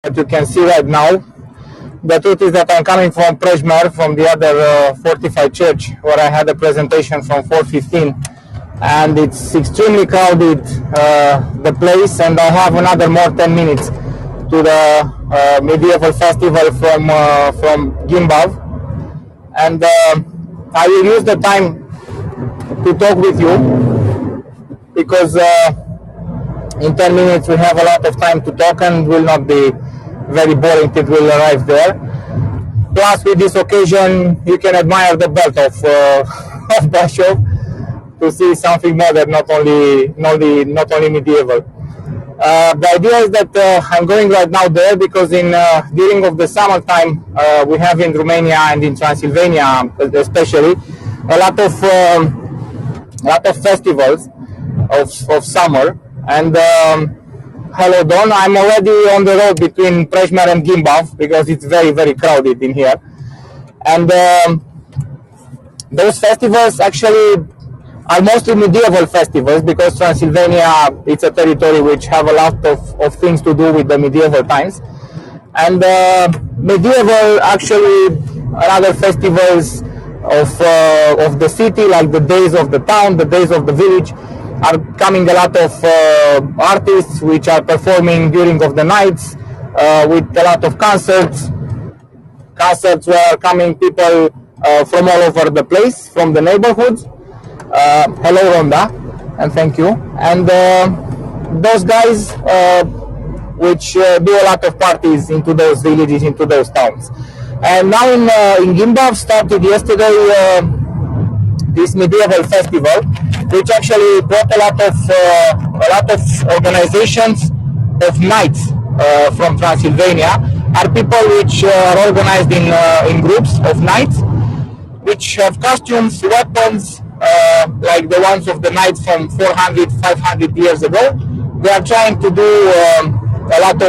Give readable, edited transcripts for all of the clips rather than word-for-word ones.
that you can see right now. The truth is that I'm coming from Prejmer, from the other fortified church, where I had a presentation from 4:15, and it's extremely crowded, the place, and I have another more 10 minutes to the medieval festival from Gimbav, and I will use the time to talk with you, because in 10 minutes we have a lot of time to talk and will not be very boring till we'll arrive there. Plus, with this occasion, you can admire the belt of Bashov to see something modern, not only medieval. The idea is that I'm going right now there because during of the summertime we have in Romania and in Transylvania especially a lot of festivals of summer, and hello Don, I'm already on the road between Prejmer and Gimbav because it's very, very crowded in here, and those festivals actually are mostly medieval festivals because Transylvania, it's a territory which have a lot of things to do with the medieval times, and medieval actually other festivals of the city, like the days of the town, the days of the village, are coming a lot of artists which are performing during of the nights with a lot of concerts where are coming people from all over the place, from the neighborhoods. Hello Rhonda, and thank you. And those guys which do a lot of parties into those villages, into those towns. And now in Gimbav started yesterday this medieval festival, which actually brought a lot of organizations of knights from Transylvania. Are people which are organized in groups of knights, which have costumes, weapons, like the ones of the knights from 400, 500 years ago. They are trying to do a lot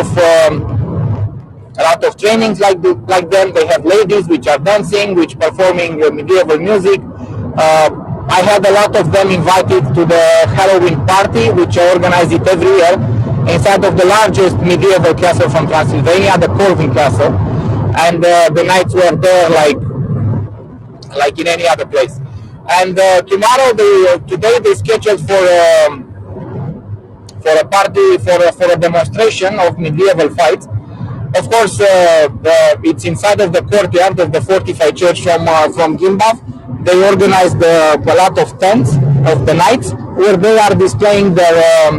of trainings like them. They have ladies which are dancing, which performing medieval music. I had a lot of them invited to the Halloween party, which I organize it every year inside of the largest medieval castle from Transylvania, the Corvin castle, and the knights were there like in any other place. And today they scheduled for a party, for a demonstration of medieval fights. Of course, it's inside of the courtyard of the fortified church from Gimbav. They organized a lot of tents of the knights where they are displaying their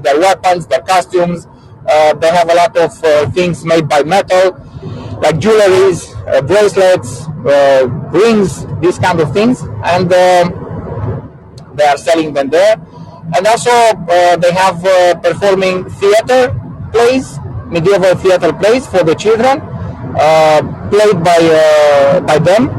weapons, their costumes. They have a lot of things made by metal, like jewelries, bracelets, rings, these kind of things, and they are selling them there. And also they have performing theater plays, medieval theater plays for the children, played by them.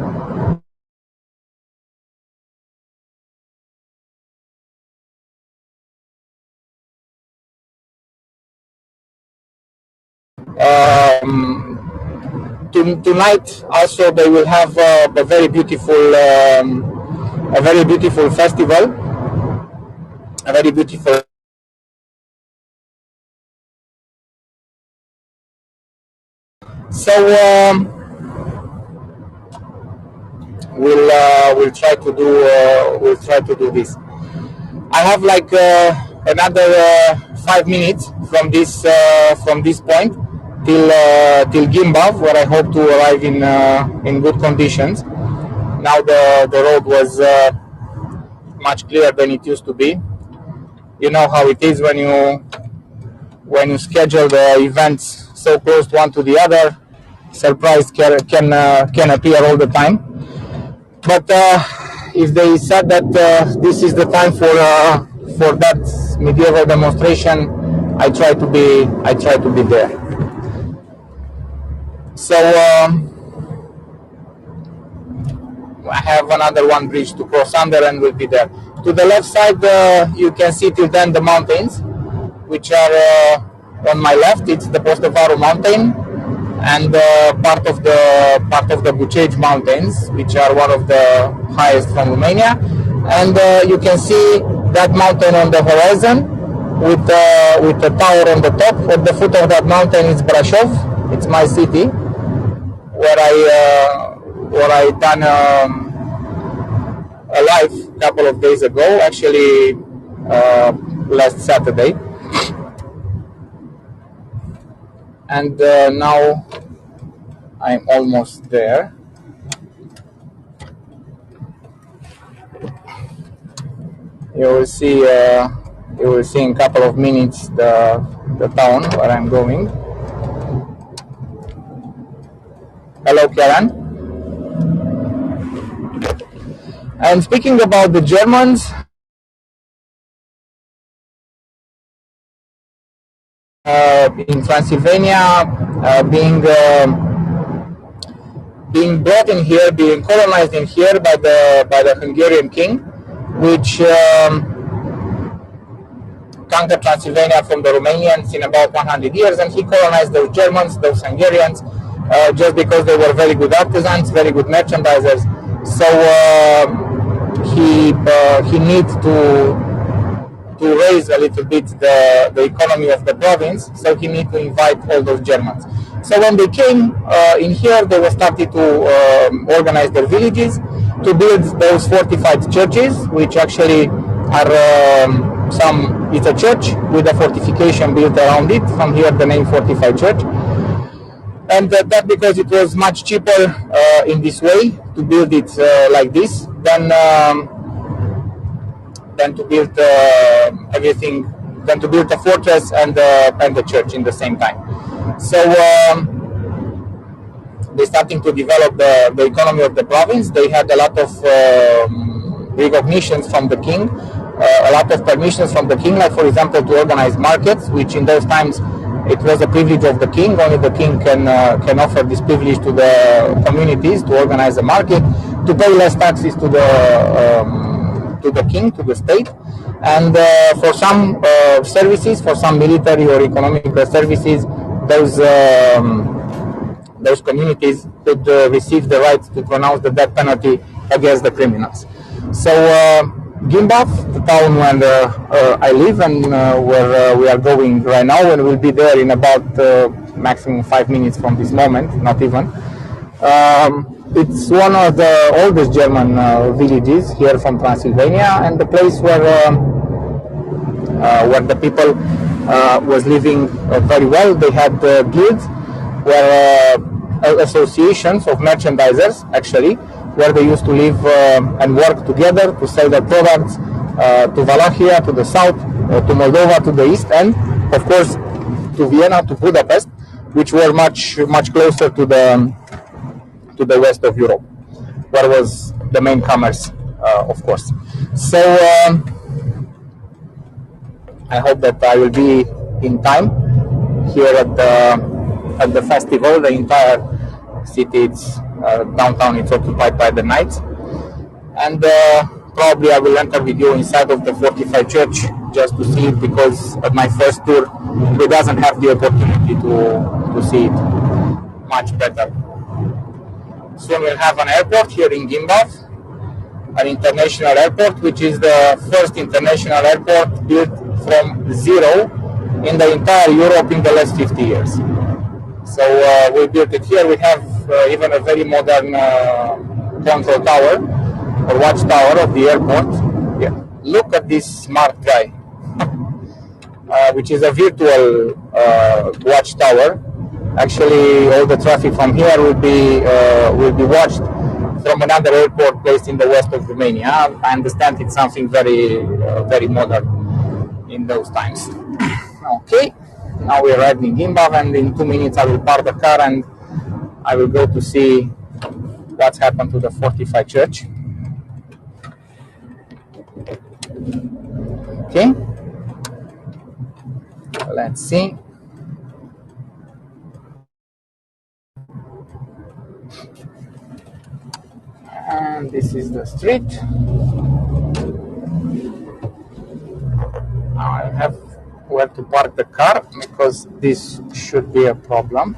Tonight also they will have a very beautiful festival, a very beautiful. So we'll try to do this. I have like another 5 minutes from this point till Gimbav, where I hope to arrive in good conditions. Now the road was much clearer than it used to be. You know how it is when you schedule the events so close one to the other. Surprise can appear all the time. But if they said that this is the time for that medieval demonstration, I try to be there. So I have another one bridge to cross under and we'll be there. To the left side, you can see till then the mountains, which are on my left. It's the Postavaru mountain and part of the Bucegi mountains, which are one of the highest from Romania. And you can see that mountain on the horizon, with a tower on the top. At the foot of that mountain is Brashov. It's my city where I done a live a couple of days ago, actually last Saturday, and now I'm almost there. You will see in a couple of minutes the town where I'm going. Hello, Karen. And speaking about the Germans, in Transylvania, being brought in here, being colonized in here by the Hungarian king, which conquered Transylvania from the Romanians in about 100 years, and he colonized those Germans, those Hungarians, just because they were very good artisans, very good merchandisers. So he needs to raise a little bit the economy of the province, so he needs to invite all those Germans. So when they came in here, they were started to organize their villages, to build those fortified churches, which actually are it's a church with a fortification built around it. From here the name fortified church. And that because it was much cheaper in this way to build it like this than to build everything, than to build a fortress and the church in the same time. So they starting to develop the economy of the province. They had a lot of recognitions from the king, a lot of permissions from the king, like for example to organize markets, which in those times it was a privilege of the king. Only the king can offer this privilege to the communities to organize a market, to pay less taxes to the king, to the state, and for some services, for some military or economic services, those communities could receive the right to pronounce the death penalty against the criminals. So Gimbaf, the town where I live and where we are going right now, and we'll be there in about maximum 5 minutes from this moment, not even. It's one of the oldest German villages here from Transylvania, and the place where the people was living very well. They had guilds, where associations of merchandisers, actually, where they used to live and work together to sell their products to Wallachia, to the south, to Moldova, to the east, and of course to Vienna, to Budapest, which were much closer to the west of Europe, where was the main commerce, of course. So I hope that I will be in time here at the festival. The entire city, it's downtown, it's occupied by the knights, and probably I will enter with you inside of the fortified church just to see it, because at my first tour we doesn't have the opportunity to see it much better. Soon we'll have an airport here in Gimbaf, an international airport, which is the first international airport built from zero in the entire Europe in the last 50 years. So we built it here. We have even a very modern control tower or watchtower of the airport. Yeah. Look at this smart guy, which is a virtual watchtower. Actually, all the traffic from here will be watched from another airport placed in the west of Romania. I understand it's something very very modern in those times. Okay, now we're arriving in Gimbaf, and in 2 minutes I will park the car and I will go to see what's happened to the fortified church. Okay, let's see. And this is the street. Now I have where to park the car, because this should be a problem.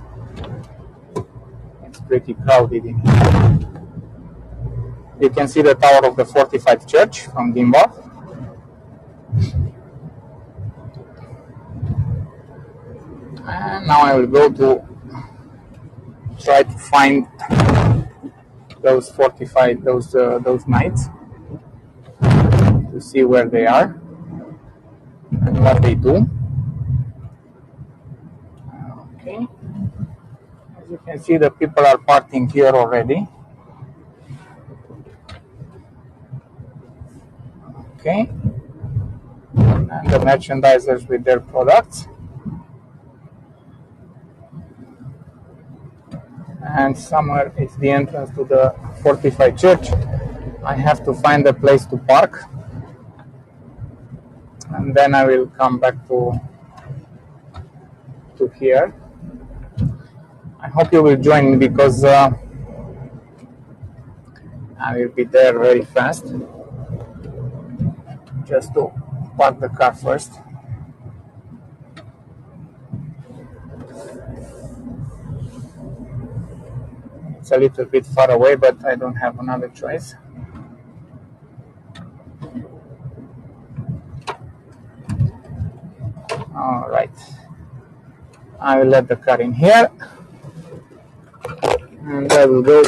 It's pretty crowded in here. You can see the tower of the fortified church from Gimbaf. And now I will go to try to find those those knights to see where they are and what they do. Okay, as you can see, the people are partying here already. Okay, and the merchandisers with their products. And somewhere it's the entrance to the fortified church. I have to find a place to park, and then I will come back to here. I hope you will join me because I will be there very fast. Just to park the car first. It's a little bit far away, but I don't have another choice. All right. I will let the car in here, and I will go.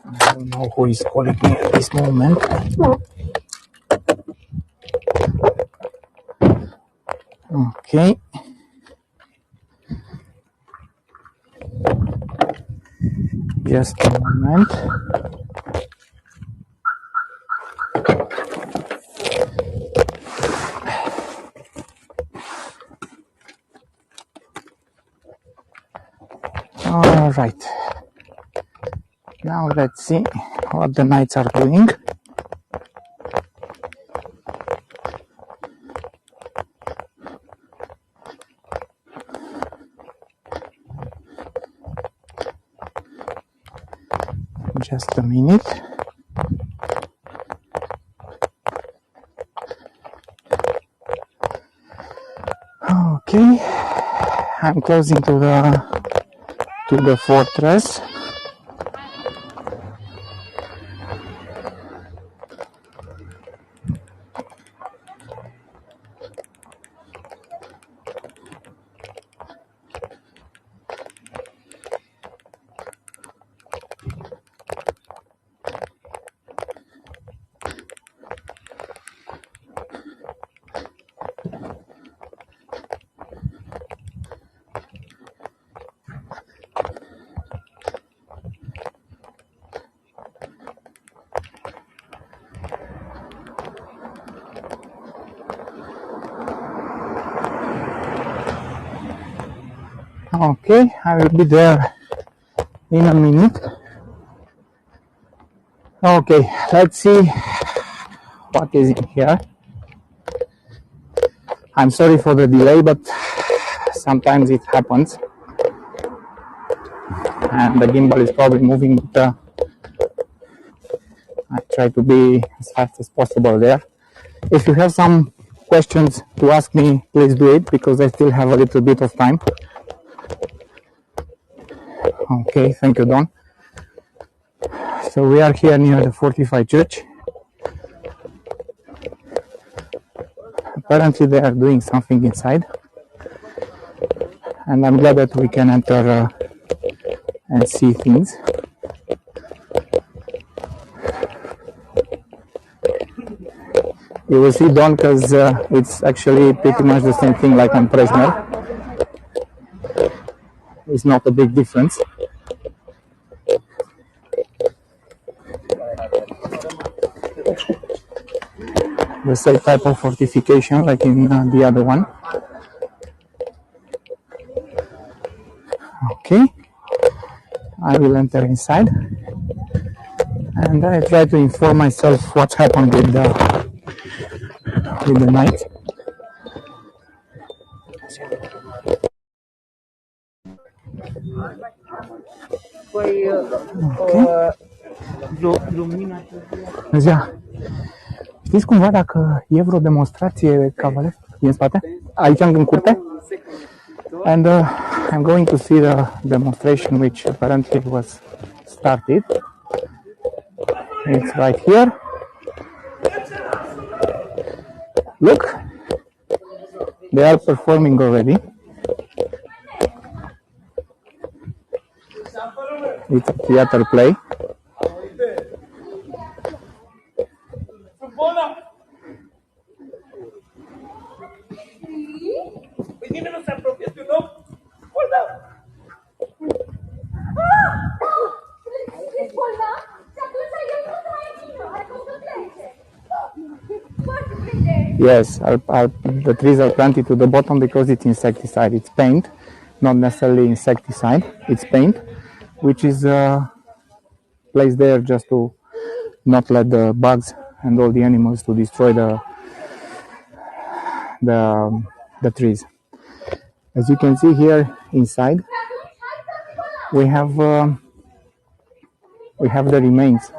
I don't know who is calling me at this moment. Okay. Just a moment. All right. Now let's see what the knights are doing. Just a minute. Okay, I'm closing to the fortress. Okay, I will be there in a minute. Okay, let's see what is in here. I'm sorry for the delay, but sometimes it happens. And the gimbal is probably moving, but I try to be as fast as possible there. If you have some questions to ask me, please do it, because I still have a little bit of time. Okay, thank you, Don. So we are here near the fortified church. Apparently they are doing something inside. And I'm glad that we can enter and see things. You will see Don, because it's actually pretty much the same thing like on Presner. It's not a big difference. The same type of fortification like in the other one. Okay, I will enter inside and I try to inform myself what happened with the night. Bună ziua! Știți cumva dacă e vreo demonstrație cavaler din spate? Aici în curte? And I'm going to see the demonstration which apparently was started. It's right here. Look, they are performing already. It's a theater play. Yes, the trees are planted to the bottom because it's insecticide. It's paint, not necessarily insecticide. It's paint, which is placed there just to not let the bugs and all the animals to destroy the the trees. As you can see here inside, we have the remains.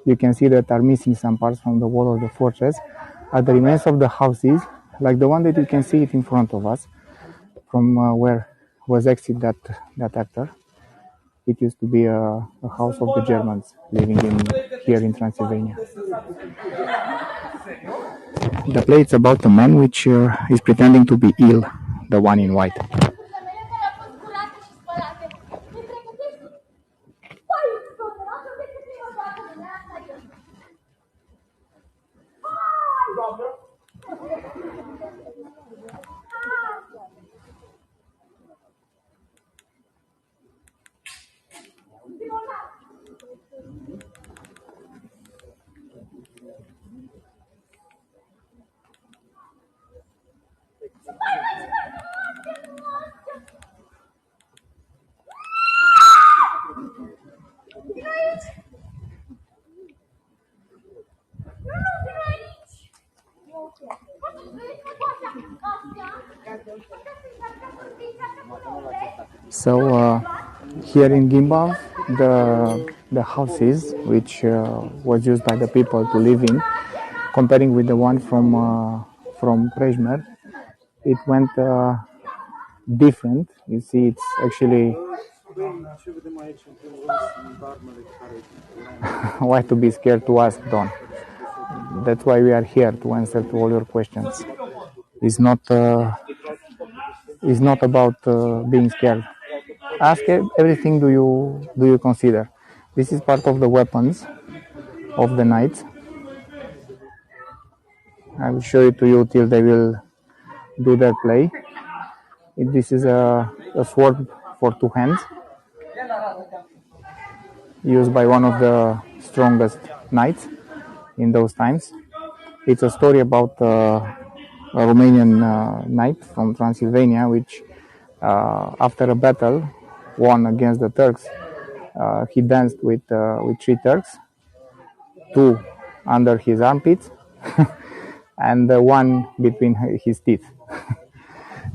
You can see that are missing some parts from the wall of the fortress. Are the remains of the houses, like the one that you can see it in front of us, from where was exit that actor. It used to be a house of the Germans living here in Transylvania. The play is about a man which is pretending to be ill, the one in white. So here in Gimbal, the houses which was used by the people to live in, comparing with the one from Prejmer, it went different. You see, it's actually why to be scared to ask, Don. That's why we are here to answer to all your questions. It's not about being scared. Ask everything. Do you consider? This is part of the weapons of the knights. I will show it to you till they will do their play. This is a sword for two hands, used by one of the strongest knights in those times. It's a story about a Romanian knight from Transylvania, which after a battle won against the Turks, he danced with 3 Turks, 2 under his armpits and 1 between his teeth.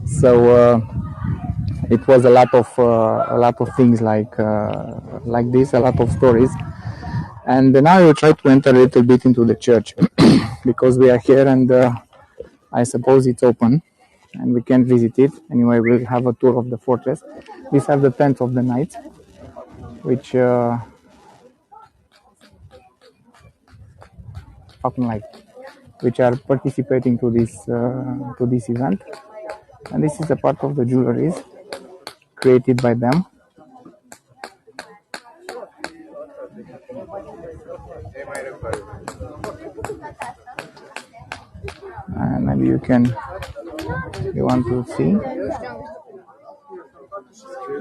So it was a lot of things like this, a lot of stories. And now I will try to enter a little bit into the church because we are here and I suppose it's open and we can visit it. Anyway, we'll have a tour of the fortress. These are the tents of the knights, which which are participating to this event. And this is a part of the jewelries created by them. And maybe you want to see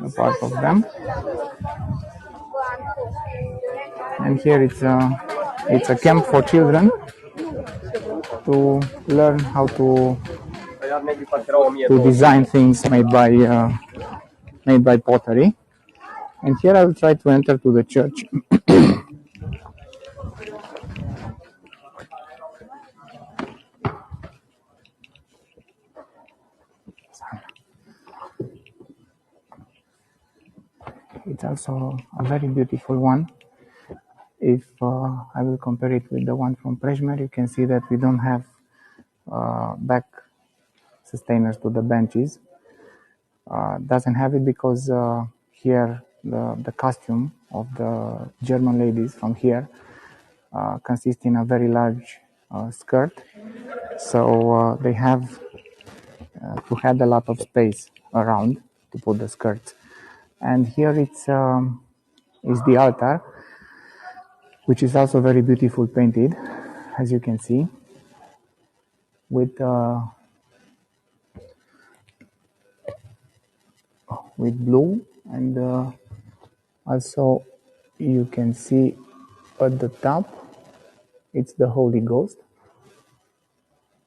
a part of them. And here it's a camp for children to learn how to design things made by pottery. And here I will try to enter to the church. It's also a very beautiful one. If I will compare it with the one from Prejmer, you can see that we don't have back sustainers to the benches. Doesn't have it because here the costume of the German ladies from here consist in a very large skirt. So they have to have a lot of space around to put the skirts. And here is the altar, which is also very beautiful painted, as you can see, with blue, and also you can see at the top it's the Holy Ghost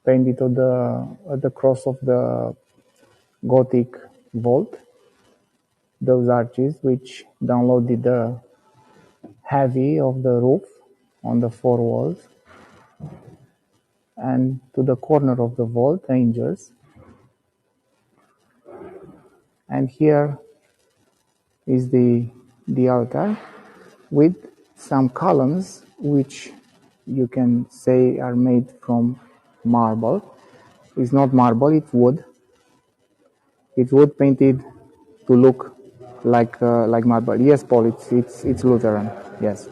painted at the cross of the Gothic vault, those arches which downloaded the heavy of the roof on the four walls, and to the corner of the vault, angels. And here is the altar with some columns which you can say are made from marble. It's not marble, it's wood. It's wood painted to look like marble. Yes, Paul, it's Lutheran. Yes,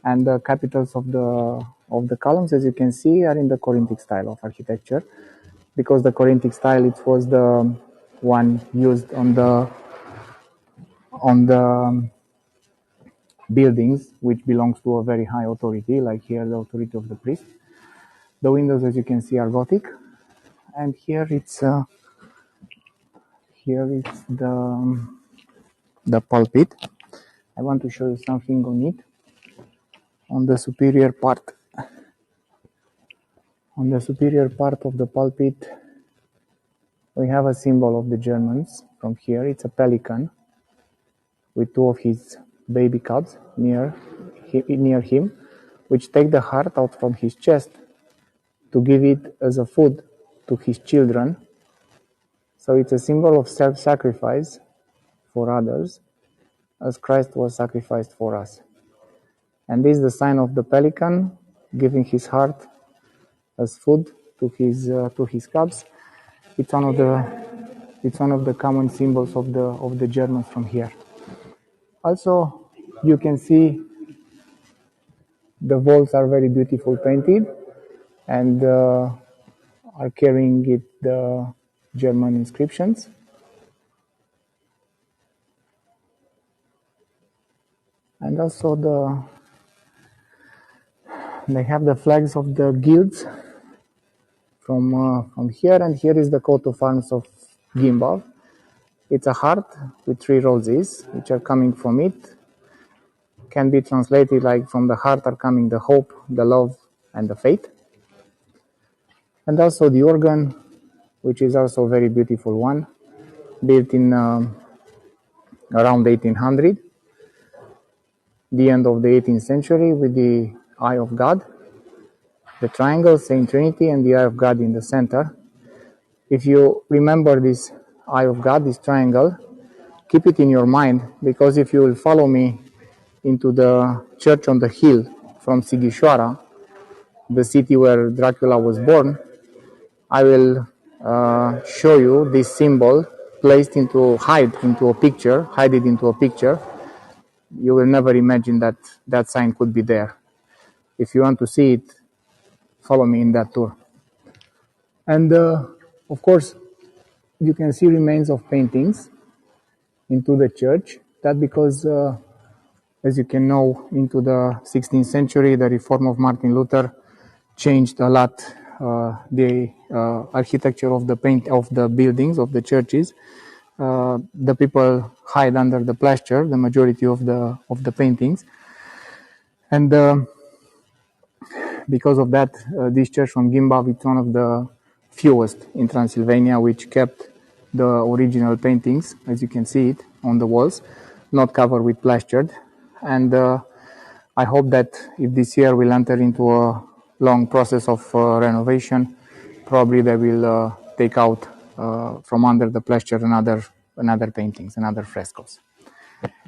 and the capitals of the columns, as you can see, are in the Corinthic style of architecture, because the Corinthic style, it was the one used on the buildings which belongs to a very high authority, like here the authority of the priest. The windows, as you can see, are Gothic, and here it's the pulpit. I want to show you something on it. On the superior part of the pulpit, we have a symbol of the Germans. From here, it's a pelican with two of his baby cubs near him, which take the heart out from his chest to give it as a food to his children. So it's a symbol of self-sacrifice for others, as Christ was sacrificed for us. And this is the sign of the pelican giving his heart as food to his cubs. It's one of the common symbols of the Germans from here. Also, you can see the walls are very beautiful painted, and are carrying the German inscriptions. And also they have the flags of the guilds from here, and here is the coat of arms of Gimbal. It's a heart with three roses which are coming from it. Can be translated like from the heart are coming the hope, the love, and the faith. And also the organ, which is also a very beautiful one, built in around 1800, the end of the 18th century, with the Eye of God, the triangle, Saint Trinity, and the Eye of God in the center. If you remember this Eye of God, this triangle, keep it in your mind, because if you will follow me into the church on the hill from Sighișoara, the city where Dracula was born, I will show you this symbol hide it into a picture. You will never imagine that sign could be there. If you want to see it, follow me in that tour. And of course, you can see remains of paintings into the church. That because, as you can know, into the 16th century, the reform of Martin Luther changed a lot the architecture of the buildings of the churches. The people hide under the plaster the majority of the paintings, and because of that, this church from Gimbal is one of the fewest in Transylvania which kept the original paintings, as you can see it on the walls, not covered with plastered. And I hope that if this year we'll enter into a long process of renovation, probably they will take out from under the plaster another paintings, another frescoes.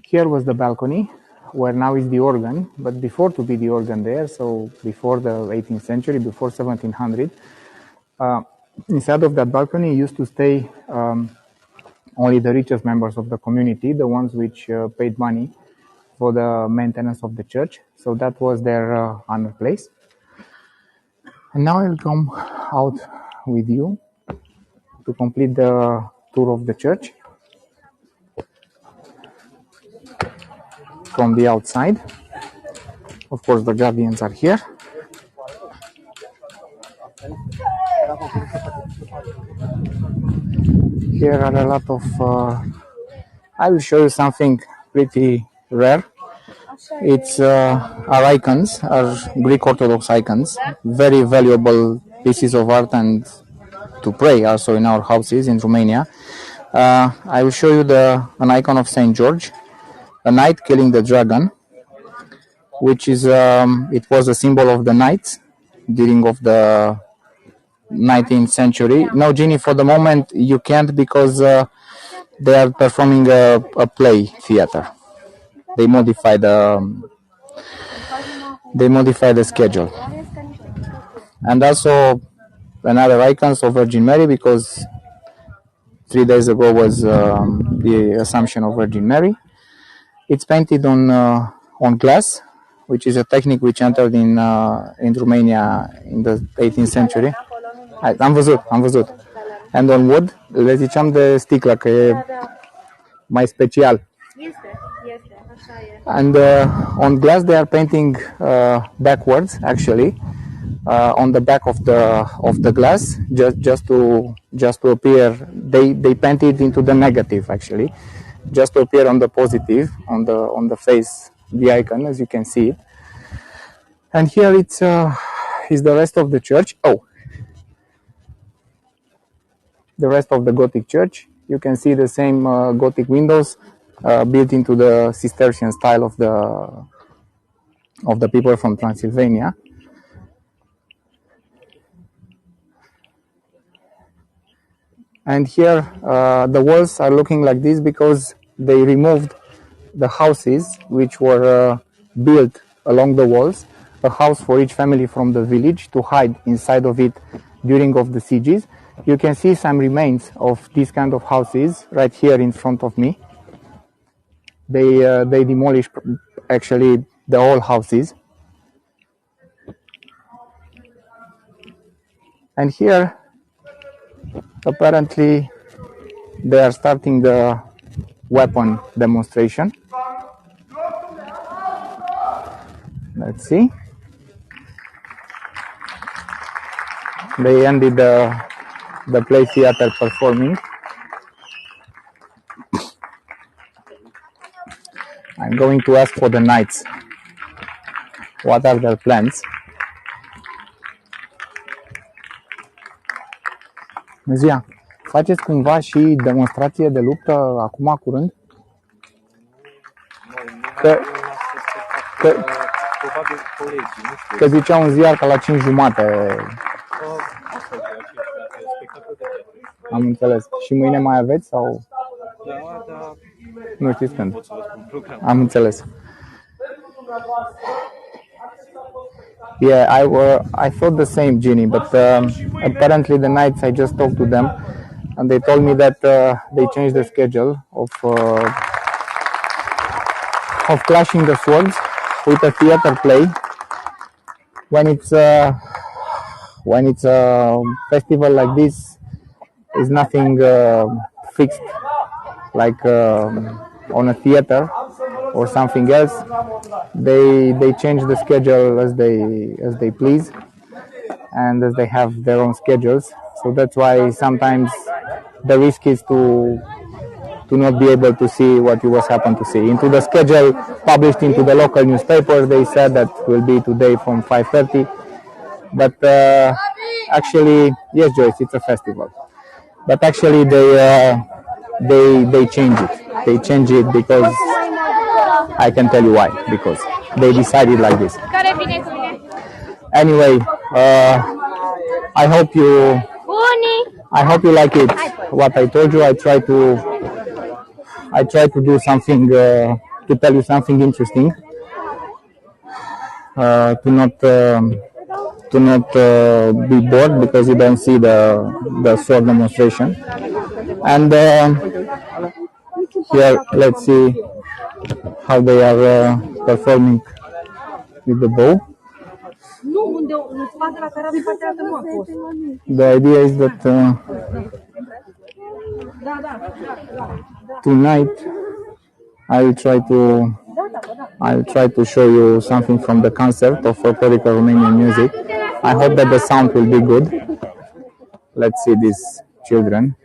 Here was the balcony, where now is the organ, but before to be the organ there, so before the 18th century, before 1700, inside of that balcony used to stay only the richest members of the community, the ones which paid money for the maintenance of the church. So that was their honor place. And now I'll come out with you to complete the tour of the church from the outside. Of course, the guardians are here. Here are a lot of, I will show you something pretty rare. It's our icons, our Greek Orthodox icons, very valuable pieces of art and to pray also in our houses in Romania. I will show you an icon of Saint George, a knight killing the dragon, which is it was a symbol of the knights during of the 19th century. No, Ginny, for the moment you can't because they are performing a play theater. They modify the schedule. And also another icons of Virgin Mary, because 3 days ago was the Assumption of Virgin Mary. It's painted on glass, which is a technique which entered in Romania in the 18th century. Am văzut. And on wood, le ziceam de sticlă, că e mai special. And on glass they are painting backwards, actually, on the back of the glass, just to appear. They paint it into the negative, actually, just to appear on the positive, on the face, the icon, as you can see. And here it's is the rest of the church. Oh, the rest of the Gothic church. You can see the same Gothic windows built into the Cistercian style of the people from Transylvania. And here the walls are looking like this because they removed the houses which were built along the walls, a house for each family from the village to hide inside of it during of the sieges. You can see some remains of these kind of houses right here in front of me. They demolished actually the whole houses. And here apparently they are starting the weapon demonstration. Let's see. They ended the play theater performing. I'm going to ask for the knights what are their plans. Mezia, faceți cumva și demonstrație de luptă acum curând? Că zicea un ziar că la 5:30. Am înțeles. Și mâine mai aveți sau? Da. Nu știți când. Am înțeles. Yeah, I thought the same, Ginny, but apparently the nights I just talked to them and they told me that they changed the schedule of clashing the swords with a theater play. When it's a festival like this, is nothing fixed like on a theater or something else. They change the schedule as they please and as they have their own schedules. So that's why sometimes the risk is to not be able to see what you was happen to see. Into the schedule published into the local newspapers, they said that will be today from 5:30. But actually, yes, Joyce, it's a festival. But actually, they change it. They change it because I can tell you why. Because they decided like this. Anyway, I hope you like it. What I told you, I try to do something to tell you something interesting. To not be bored because you don't see the sword demonstration. And here, let's see how they are performing with the bow. The idea is that tonight I'll try to show you something from the concert of folklorical Romanian music. I hope that the sound will be good. Let's see these children,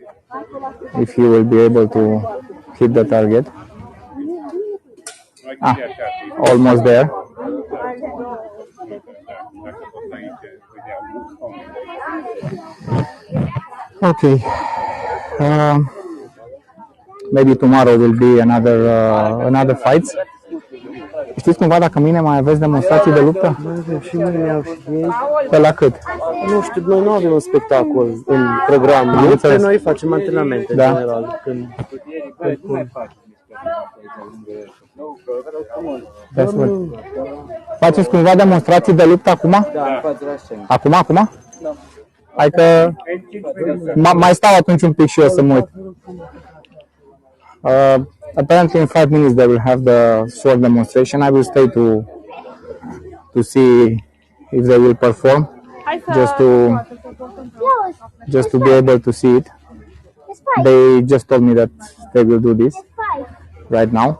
if he will be able to hit the target. Almost there. Okay. Maybe tomorrow will be another fights. Știți cumva dacă mâine mai aveți demonstrații de luptă? Mai avem și mâine au și ei. Pe la cât? Nu știu, noi nu avem un spectacol în program. Noi facem antrenamente, da, general. Faceți cumva demonstrații de luptă acum? Da, Acum? Hai că mai stau atunci un pic și eu să mă uit. Apparently in 5 minutes they will have the sword demonstration. I will stay to see if they will perform, just to be able to see it. They just told me that they will do this right now.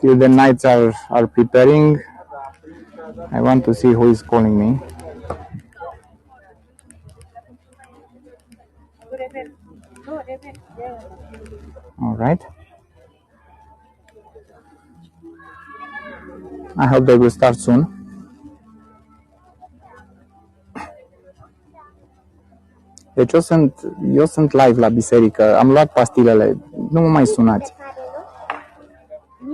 Till the knights are preparing. I want to see who is calling me. All right. I hope they will start soon. Deci eu sunt live la biserică. Am luat pastilele. Nu mă mai sunați.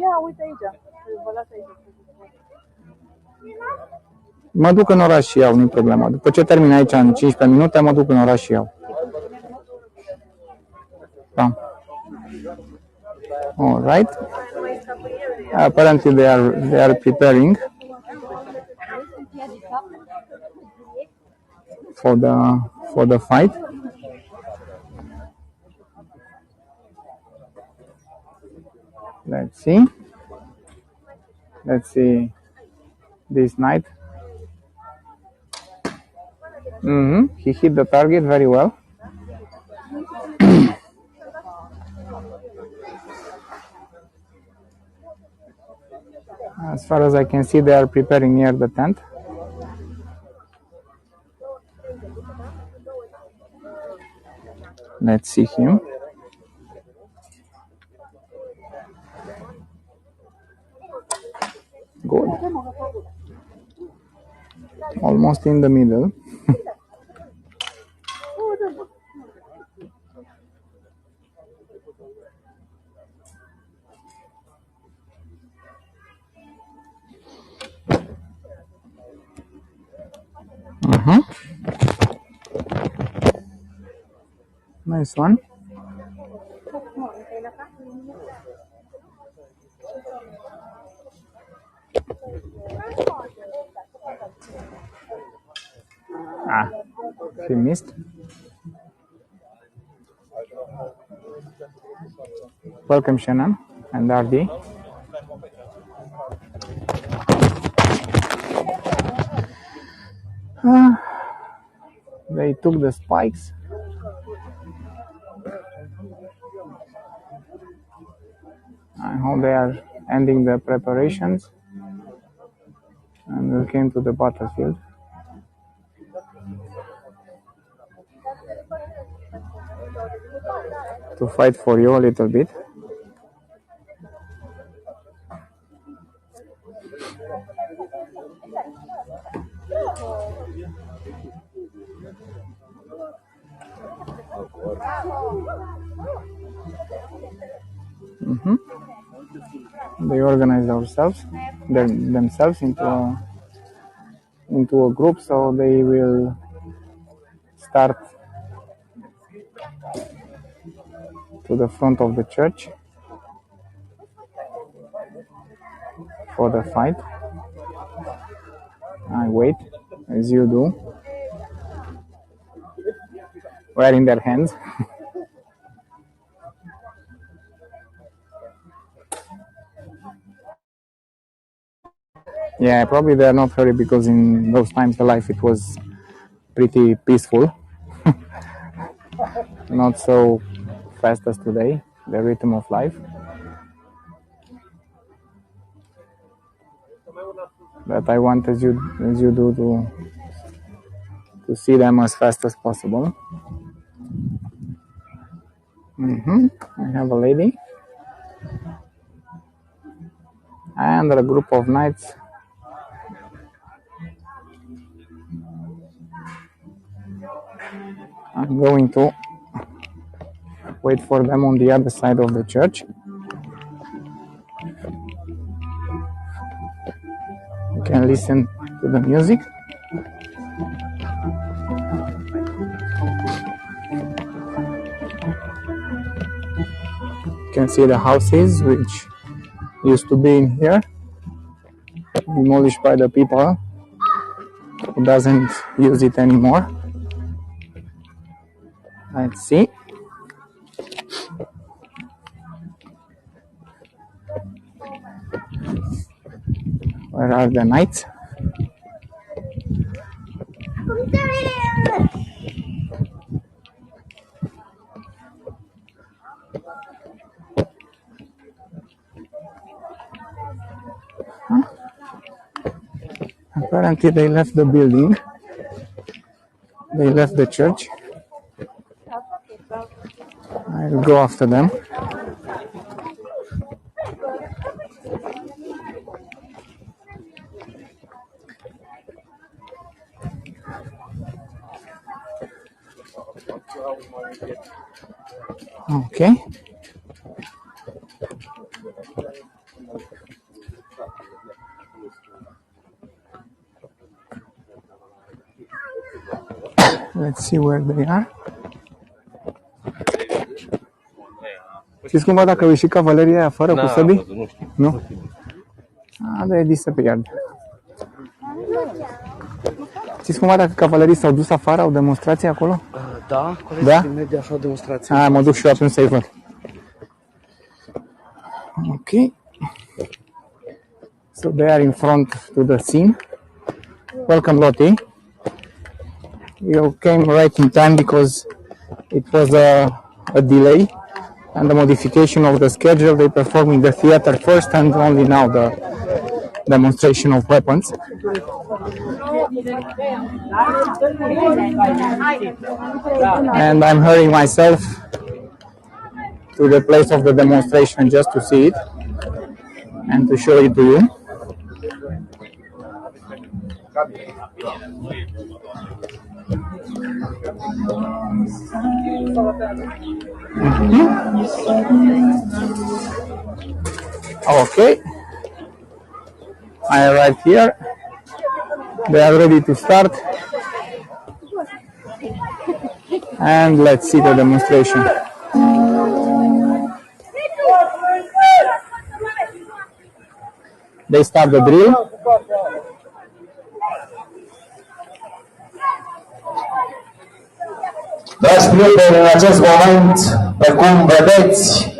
Ia, uite aici. Vă las aici. Mă duc în oraș și iau, nu-i problemă. După ce termin aici în 15 minute, mă duc în oraș și iau. Da. All right. Apparently they are preparing for the fight. Let's see this knight. He hit the target very well. As far as I can see, they are preparing near the tent. Let's see him. Good. Almost in the middle. Nice one. He missed. Welcome, Shannon and RD. They took the spikes. I hope they are ending the preparations and we came to the battlefield. To fight for you a little bit. They organize themselves into a group, so they will start to the front of the church. for the fight. I wait, as you do, wearing their hands. Yeah, probably they're not hurried because in those times the life it was pretty peaceful. Not so fast as today, the rhythm of life. But I want, as you do, to see them as fast as possible. I have a lady and a group of knights. I'm going to wait for them on the other side of the church. You can listen to the music. You can see the houses which used to be in here, demolished by the people who doesn't use it anymore. Let's see. Where are the knights? Apparently they left the building. They left the church. I'll go after them. Okay. Let's see where they are. Știți cumva dacă au ieșit cavaleria aia fără cu săbii? Nu? They disappeared. Știți cumva dacă cavalerii s-au dus afară, au demonstrații acolo? Da, corect, Da? imediat așa o demonstrație. Mă duc și eu atunci să-i văd. Ok. So they are in front to the scene. Welcome, Lottie. You came right in time because it was a delay and the modification of the schedule. They performed in the theater first and only now the demonstration of weapons. And I'm hurrying myself to the place of the demonstration just to see it and to show it to you. Okay, I arrived here. They are ready to start, and let's see the demonstration. They start the drill. Dragi prieteni, în acest moment, precum vedeți,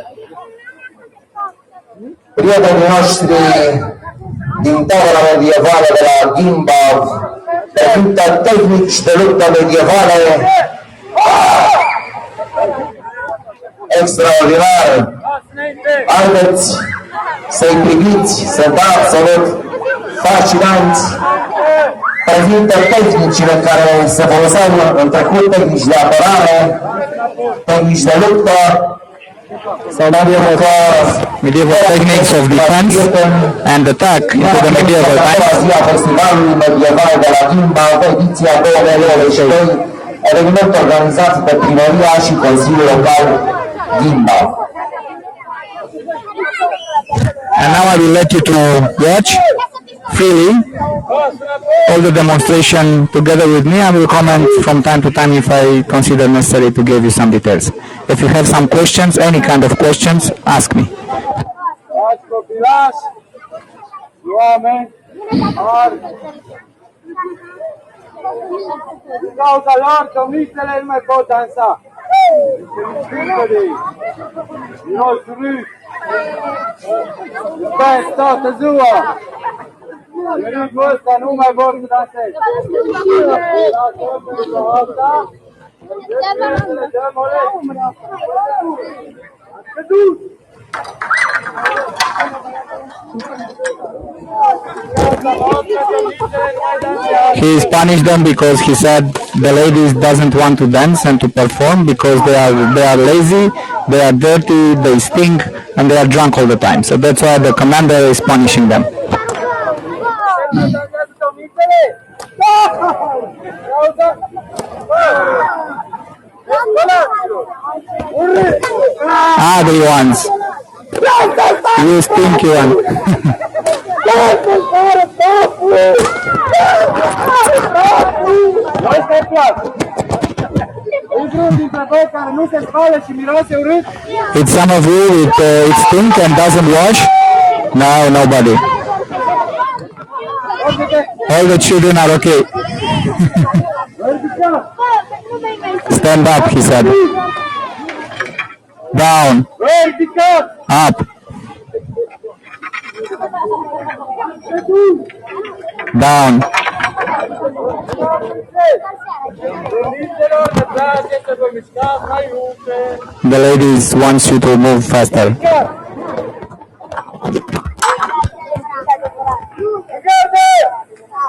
prietenii noștri din tabăra medievală de la Gimbav prezintă tehnici de luptă medievale extraordinar. Haideți să-i priviți, sunt absolut fascinanți. Prezintă tehnicile care se foloseau în trecut, tehnici de apărare, tehnici de luptă. Medieval techniques of defense and attack into the medieval times. Zi a festivalului medieval de la Gimbav, ediția 2022, eveniment organizat de Primăria și Consiliul Local Gimbav. And now I will let you to watch freely all the demonstration together with me. I will comment from time to time if I consider necessary to give you some details. If you have some questions, any kind of questions, ask me. oameni mari. Din cauza lor, domnițele nu mai pot dansa. Se ridică de ei. Noi râd. Băi, toată ziua. În rândul ăsta nu mai vor să danseze. Asta, trebuie să le dăm o lecție. Ați dus! He punished them because he said the ladies doesn't want to dance and to perform because they are lazy, they are dirty, they stink, and they are drunk all the time. So that's why the commander is punishing them. Ugly ones. You stinky one. It's some of you it stink and doesn't wash? No, nobody. All the children are okay. Stand up, he said. Down. Up. Down. The ladies wants you to move faster.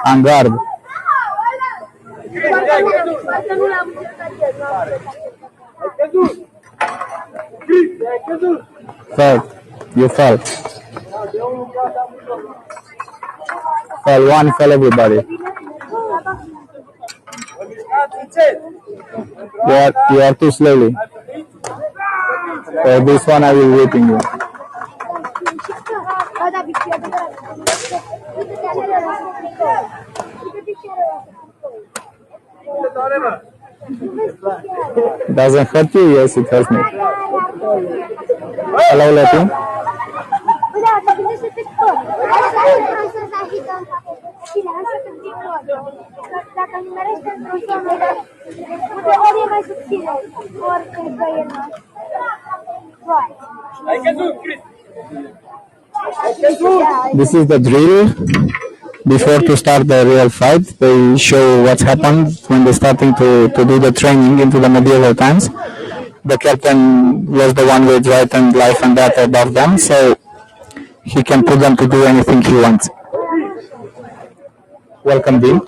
En garde. Fell. You fell. Fell one, fell everybody. You are too slowly. For this one I will whipping you. Doesn't hurt you? Yes, it hurts me. Hello, Latin. This is the drill. Before to start the real fight, they show what's happened when they're starting to do the training into the medieval times. The captain was the one with right and life and death above them, so he can put them to do anything he wants. Welcome, Dean.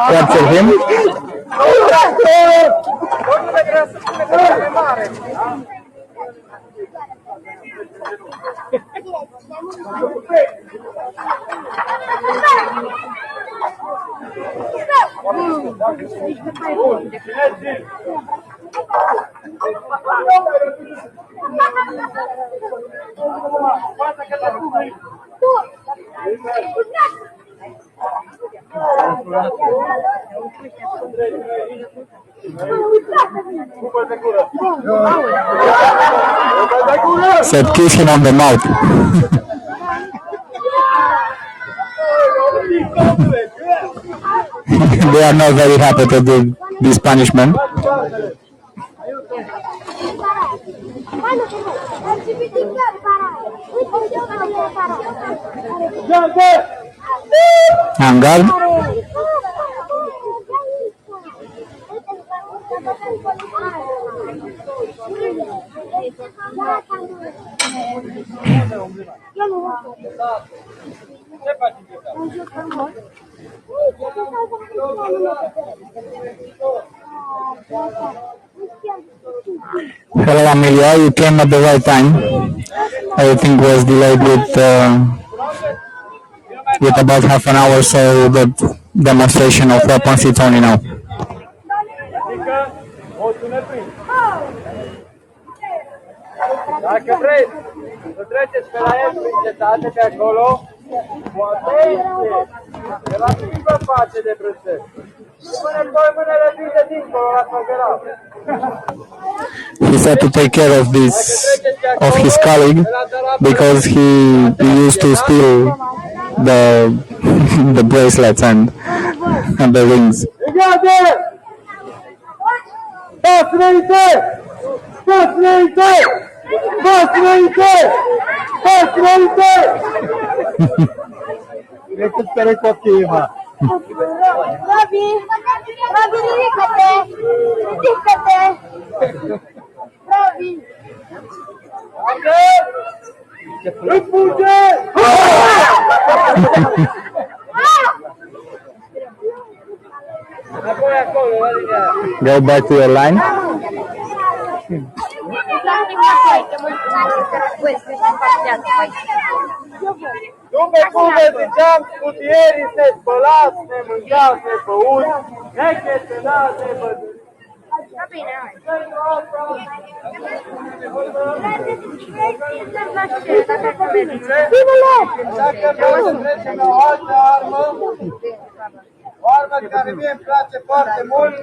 Capture him. Said kiss him on the mouth. They are not very happy to do this punishment. En garde. Hello, Amelia. You came at the right time. Everything was delayed with about half an hour, so that demonstration of weapons, it's only now. Adică, o sună prin. Dacă vreți să treceți pe la el prin cetate pe acolo, cu atenție, că la timp vă face de brățări. Și până doi mânele vine dincolo la făgărat. He said to take care of his colleague because he used to steal the bracelets and the rings. Brigade! Pas înainte! Pas înainte! Pas înainte! Pas înainte! Decât pe copiii, mă. Robi! Robi, ridică-te! Ridică-te! Robi! Împute! Înapoi acolo, la linia. Go back to your line. După cum vă ziceam, scutierii se spălați, se mâncau, se băuți, nechesănați, se băduți. Dacă vreau să trecem la o altă armă, o armă care mie îmi place foarte mult,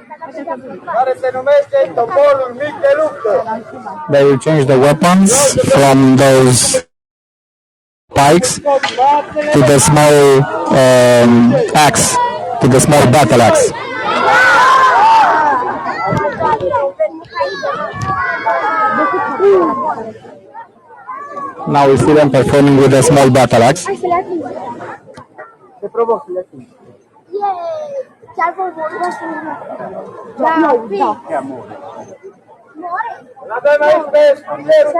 care se numește toporul mic de luptă. They will change the weapons from those pikes to the small axe, to the small battle axe. Now we see them performing with a small battle axe. Te provoc să le ating. Chiar vor vorba să L-avem aici pe studierul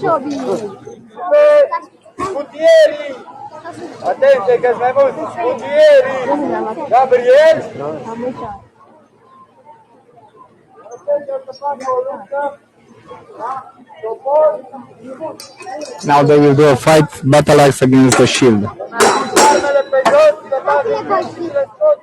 Ciobi și pe scutierii. Atenție că-s mai mulți scutierii. Gabriel. Now they will do a fight battle axe against the shield. Armele pe jos, să facă și tot.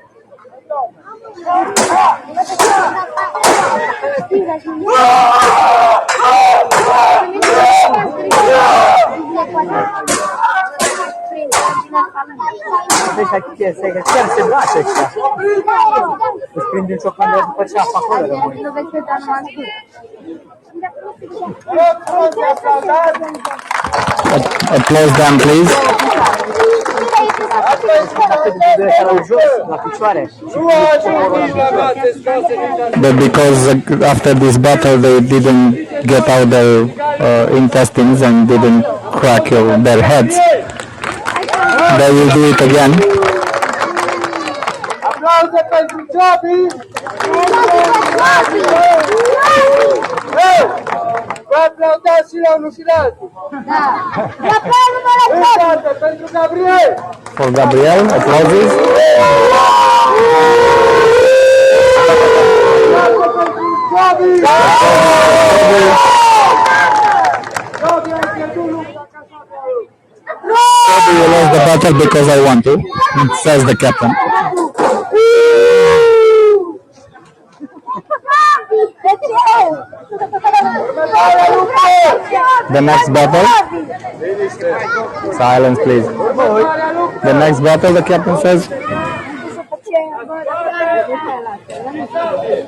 Vezi aici, că chiar se bate ăștia. Îți prind din ciocandă după ce apă acolo rămâi. Applause them, please. La picioare. But because after this battle they didn't get out their intestines and didn't crack their heads, they will do it again. Aplauze pentru Ciobi! Vă aplaudați și la unul și la altul! Încă pentru Gabriel! For Gabriel, applauses. Ciobi! Ciobi, ai pierdut lupta ca Maybe you lost the battle because I want to, says the captain. The next battle? Silence, please. The next battle, the captain says,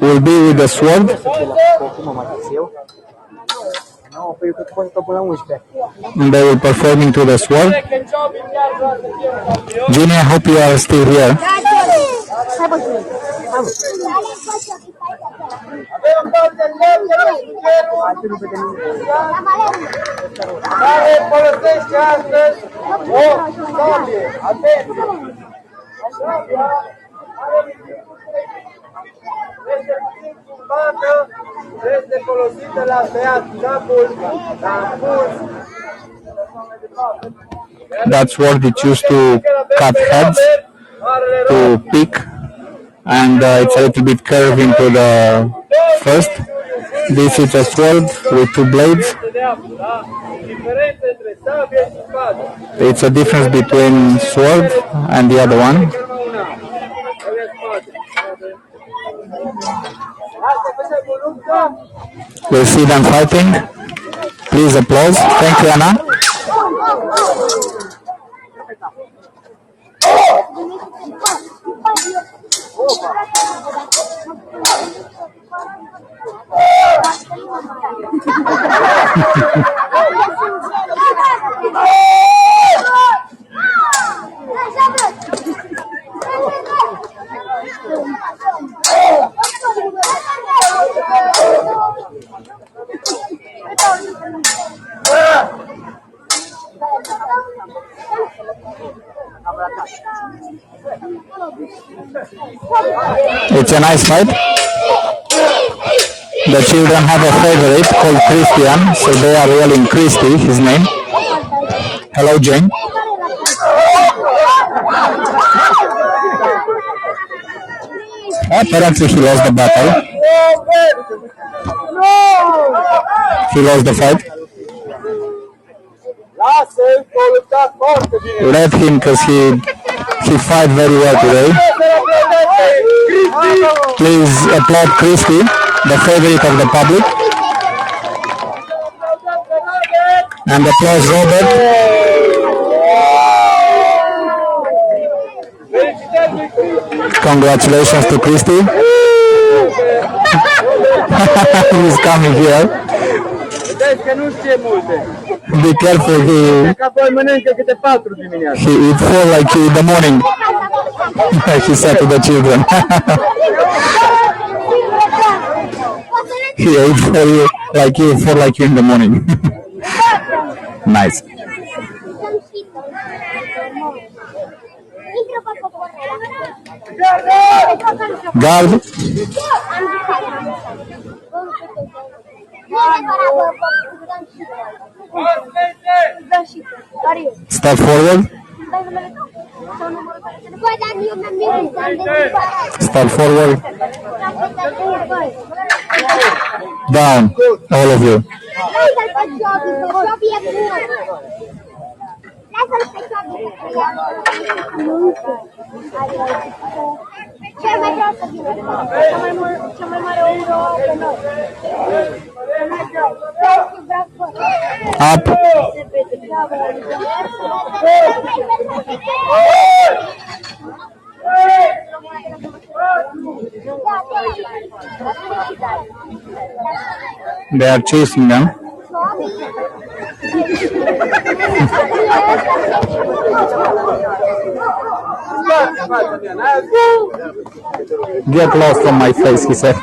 will be with the sword. They will performing to the sword. Ginny, I hope you are still here. care folosește astăzi o sabie. Atenție! Sabia are este puțin curbată, este folosită la tăiat capul, la pus. That sword it used to cut heads, to pick, and it's a little bit curved into the first. This is a sword with two blades. It's a difference between sword and the other one. una. Trebuie spate. Lasă că se voluptă. We see them fighting. Please applause. Thank you, Anna. It's a nice fight. The children have a favorite called Christian, so they are yelling Christy, his name. Hello, Jane. Apparently he lost the battle. He lost the fight. Lasă-l că a luptat foarte bine. Let him because he fight very well today. Please applaud Christy, the favorite of the public. And applause Robert. Congratulations to Christy. He's coming here. Vedeți că nu știe multe. Be careful, Că apoi mănâncă câte 4 dimineața. he eat four like you in the morning. He said to the children. He ate for you like you in the morning. Nice. Guard. Step forward. Step forward. Down, all of you. Up. They are chasing them. Get lost from my face, he said.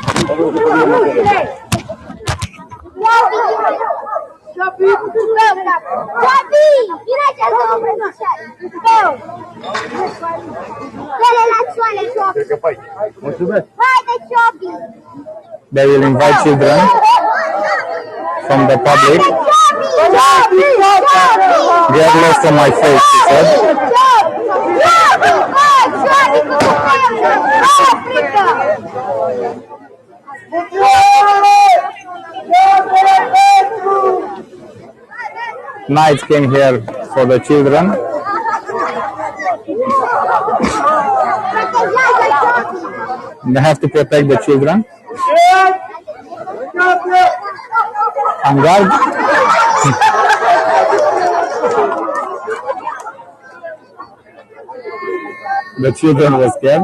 They will invite children from the public. Get lost from my face, he said. Knights came here for the children. They have to protect the children. On guard. The children were scared.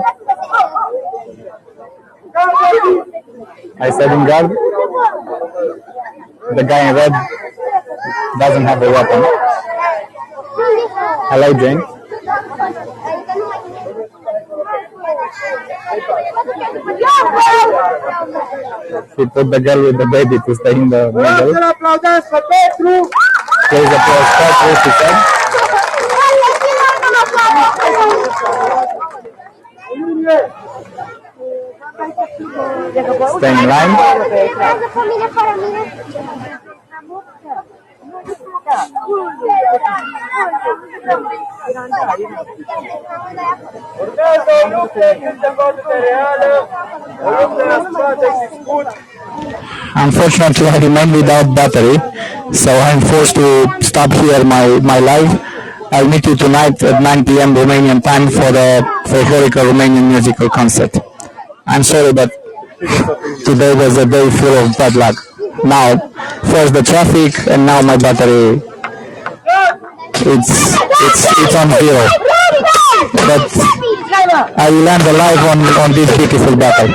I said in guard. The guy in red doesn't have a weapon. Hello, Jane. He put the girl with the baby to stay in the middle. Please applause Petru, he said. Stay in line. Urmează o luptă cândva de reală, o luptă la spate și scut. Unfortunately, I remain without battery, so I'm forced to stop here my live. I'll meet you tonight at 9 p.m. Romanian time for the folklorical Romanian musical concert. I'm sorry, but today was a day full of bad luck. Now, first the traffic, and now my battery. It's on zero. But I will land alive on this beautiful battle.